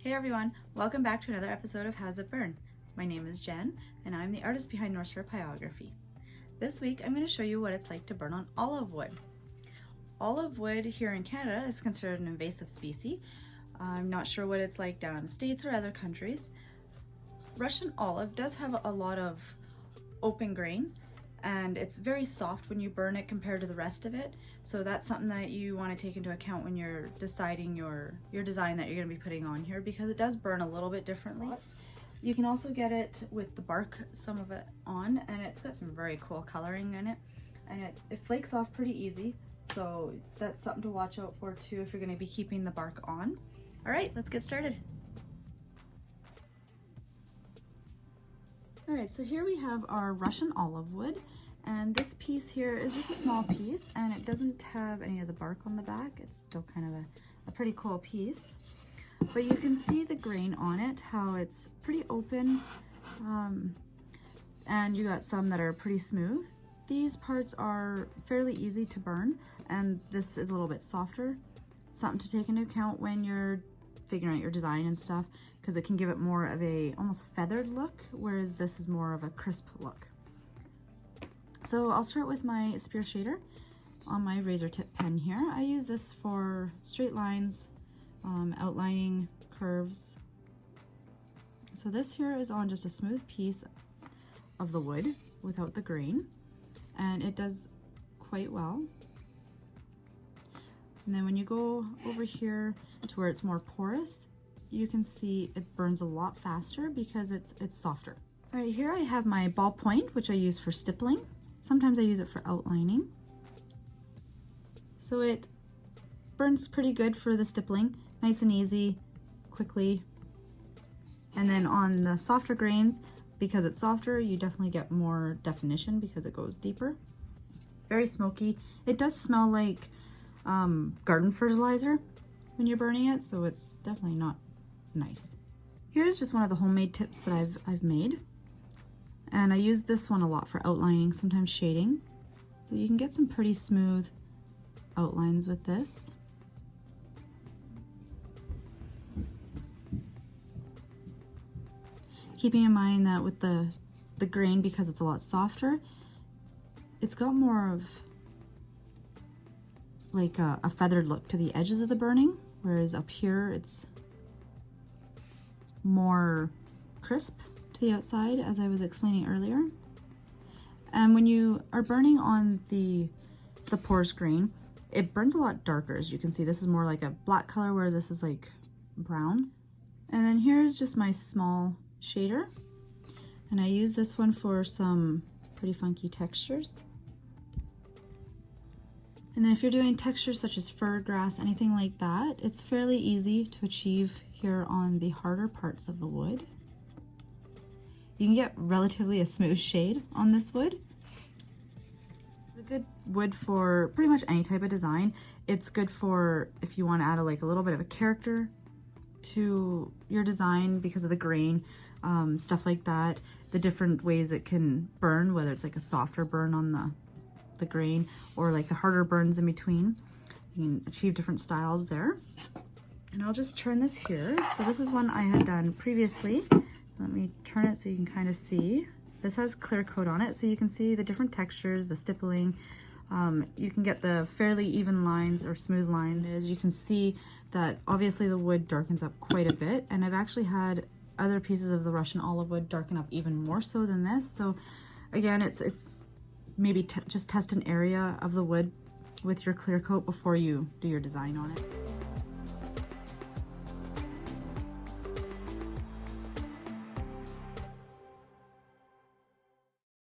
Hey everyone, welcome back to another episode of How's It Burn? My name is Jen, and I'm the artist behind North Star Pyrography. This week, I'm going to show you what it's like to burn on olive wood. Olive wood here in Canada is considered an invasive species. I'm not sure what it's like down in the States or other countries. Russian olive does have a lot of open grain, and it's very soft when you burn it compared to the rest of it. So that's something that you want to take into account when you're deciding your design that you're going to be putting on here, because it does burn a little bit differently. You can also get it with the bark, some of it on, and it's got some very cool coloring in it, and it flakes off pretty easy. So that's something to watch out for too if you're going to be keeping the bark on. All right, let's get started. All right, so here we have our Russian olive wood, and this piece here is just a small piece, and it doesn't have any of the bark on the back. It's still kind of a pretty cool piece, but you can see the grain on it, how it's pretty open, and you got some that are pretty smooth. These parts are fairly easy to burn, and this is a little bit softer. Something to take into account when you're figuring out your design and stuff, because it can give it more of a almost feathered look, whereas this is more of a crisp look. So I'll start with my spear shader on my razor tip pen here. I use this for straight lines, outlining curves. So this here is on just a smooth piece of the wood without the grain, and it does quite well. And then when you go over here to where it's more porous, you can see it burns a lot faster because it's softer. All right, here I have my ballpoint, which I use for stippling. Sometimes I use it for outlining. So it burns pretty good for the stippling, nice and easy, quickly. And then on the softer grains, because it's softer, you definitely get more definition because it goes deeper. Very smoky. It does smell like garden fertilizer when you're burning it, so it's definitely not nice. Here's just one of the homemade tips that I've made, and I use this one a lot for outlining, sometimes shading. So you can get some pretty smooth outlines with this. Keeping in mind that with the grain, because it's a lot softer, it's got more of like a feathered look to the edges of the burning, whereas up here it's more crisp to the outside, as I was explaining earlier. And when you are burning on the porous grain, it burns a lot darker. As you can see, this is more like a black color, whereas this is like brown. And then here's just my small shader, and I use this one for some pretty funky textures. And then if you're doing textures such as fir, grass, anything like that, it's fairly easy to achieve here on the harder parts of the wood. You can get relatively a smooth shade on this wood. It's a good wood for pretty much any type of design. It's good for if you want to add a little bit of a character to your design because of the grain, stuff like that. The different ways it can burn, whether it's like a softer burn on the grain or like the harder burns in between. You can achieve different styles there. And I'll just turn this here. So this is one I had done previously. Let me turn it so you can kind of see. This has clear coat on it, so you can see the different textures, the stippling. You can get the fairly even lines or smooth lines. As you can see that obviously the wood darkens up quite a bit, and I've actually had other pieces of the Russian olive wood darken up even more so than this. So again, it's maybe just test an area of the wood with your clear coat before you do your design on it.